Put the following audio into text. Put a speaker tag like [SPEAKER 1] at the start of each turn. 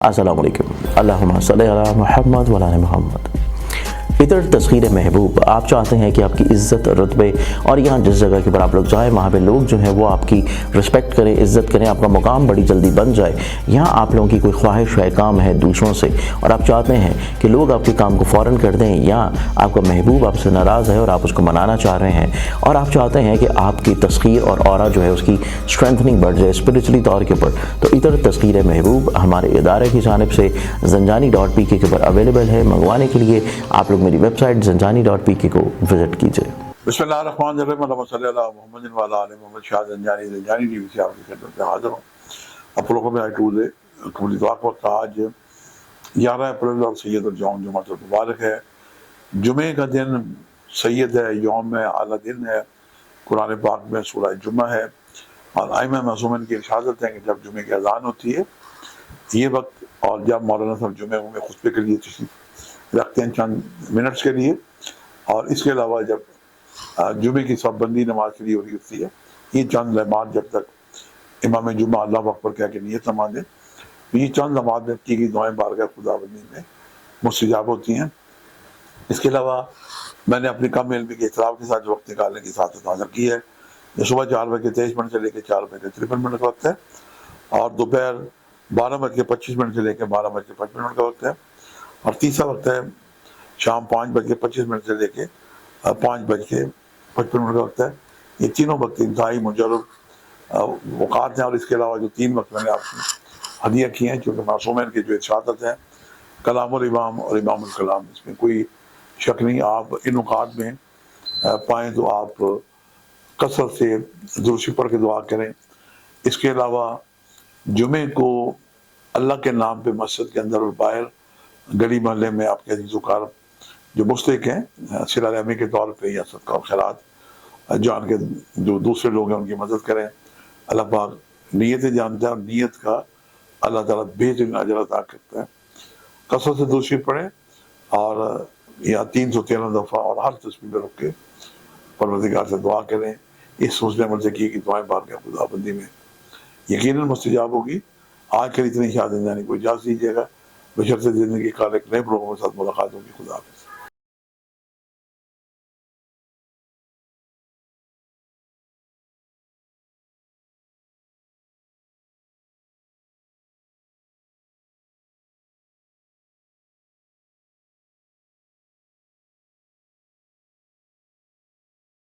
[SPEAKER 1] السلام علیکم، اللہم صلی علی محمد وعلی آل محمد۔ فطر تسخیر محبوب، آپ چاہتے ہیں کہ آپ کی عزت رتبے اور یہاں جس جگہ کے پر آپ لوگ جائیں وہاں پہ لوگ جو ہیں وہ آپ کی رسپیکٹ کریں، عزت کریں، آپ کا مقام بڑی جلدی بن جائے۔ یہاں آپ لوگوں کی کوئی خواہش ہے، کام ہے دوسروں سے، اور آپ چاہتے ہیں کہ لوگ آپ کے کام کو فوراً کر دیں، یا آپ کا محبوب آپ سے ناراض ہے اور آپ اس کو منانا چاہ رہے ہیں، اور آپ چاہتے ہیں کہ آپ کی تسخیر اور اورا جو ہے اس کی اسٹرینتھننگ بڑھ جائے اسپرچولی طور کے پر، تو عطر تسخیر محبوب ہمارے ادارے کی جانب سے zanjani.pk کے پر اویلیبل ہے۔ منگوانے کے لیے آپ لوگ میری ویب سائٹ zanjani.pk کو وزٹ کیجئے۔
[SPEAKER 2] بسم اللہ الرحمن الرحیم، اللہم صلی علی محمد وعلی آل محمد۔ شاہ زنجانی ٹی وی سے آپ کی خدمت میں حاضر ہوں۔ آپ لوگوں میں ٹول ہے قبول اتفاق وقت آج 11 اپریل اور سید الجوم جمعہ مبارک ہے۔ جمعے کا دن سید ہے، یوم ہے، اعلیٰ دن ہے۔ قرآن پاک میں سورہ جمعہ ہے، اور ائمہ معصومین کی ارشادات ہیں کہ جب جمعے کی اذان ہوتی ہے یہ وقت، اور جب مولانا صاحب جمعے میں خطبے کے لیے تشریف رکھتے ہیں چند منٹس کے لیے، اور اس کے علاوہ جب جمعے کی صف بندی نماز کے لیے ہو رہی ہوتی ہے، یہ چند لمحات جب تک امام جمعہ اللہ اکبر کہہ کے نیت نما دے، یہ چند لمحات میں کی گئی دعائیں بارگاہ خدا بندی میں مستجاب ہوتی ہیں۔ اس کے علاوہ میں نے اپنی کم علمی کے احترام کے ساتھ جو وقت نکالنے کی سعادت حاصل کی ہے، یہ صبح 4:23 سے لے کے 4:53 کا وقت ہے، اور دوپہر 12:25 سے لے کے 12:55 کا وقت ہے، اور تیسرا وقت ہے شام 5:25 سے لے کے 5:55 کا وقت ہے۔ یہ تینوں وقت انتہائی مجرب اوقات ہیں، اور اس کے علاوہ جو 3 وقت میں نے آپ کو ہدیہ کیے ہیں چونکہ معصومین کے جو ارشادات ہیں، کلام الامام اور امام الکلام، اس میں کوئی شک نہیں۔ آپ ان اوقات میں پائیں تو آپ کثرت سے درود شریف پڑھ کے دعا کریں۔ اس کے علاوہ جمعے کو اللہ کے نام پہ مسجد کے اندر اور باہر گلی محلے میں آپ کے عزیز و اقارب جو مستحق ہیں صلہ رحمی کے طور پہ یا صدقہ و خیرات جان کے جو دوسرے لوگ ہیں ان کی مدد کریں۔ اللہ پاک نیتیں جانتا ہے، اور نیت کا اللہ تعالیٰ بہترین اجر عطا کرتا ہے۔ کثرت سے درود شریف پڑھیں، اور یا 313 دفعہ، اور ہر تسبیح میں رکھ کے پروردگار سے دعا کریں۔ اس حسن عمل سے کی دعائیں بارگاہ خدا بندی میں یقیناً مستجاب ہوگی۔ آج کے لیے اتنی شاہ زنجانی کو اجازت دیجیے گا، بشرط زندگی کا ایک نئے پروگرام کے ساتھ ملاقات ہوگی۔ خدا حافظ۔